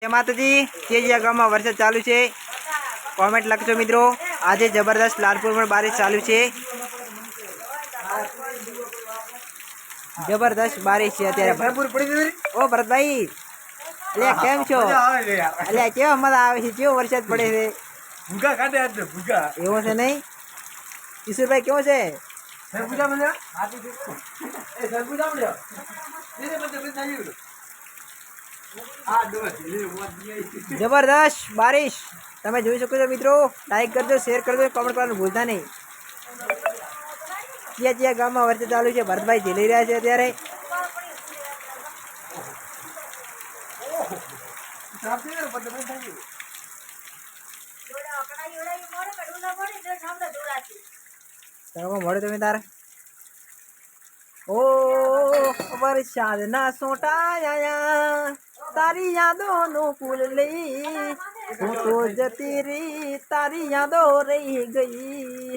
જય માતાજી કેજીયા ગામમાં વરસાદ ચાલુ છે કોમેન્ટ લખજો મિત્રો આજે જબરદસ્ત લાલપુરમાં બારિશ ચાલુ છે જબરદસ્ત બારિશ છે અત્યારે ઓ ભરતભાઈ અલ્યા કેમ છો અલ્યા કેવો મજા આવે છે કેવો વરસાદ પડે છે ભૂગા કાઢે આજ ભૂગા એવો છે નહીં કિશોરભાઈ કેવો છે સરબુજા મને એ સરબુજા મને ધીરે બધે આવી જબરદસ્ત બારિશ તમે જોઈ શકો છો મિત્રો લાઈક કરજો શેર કરજો કમેન્ટ કરવાનું ભૂલતા નહીં ક્યાં ગામમાં વરસાદ ચાલુ છે ભરતભાઈ ઝીલી રહ્યા છે અત્યારે મળે તમે તારે ઓ વરસાદ ના સોટાયા તારી યાદો નો ફૂલ લઈ હું તો જતી રહી તારી યાદો રહી ગઈ।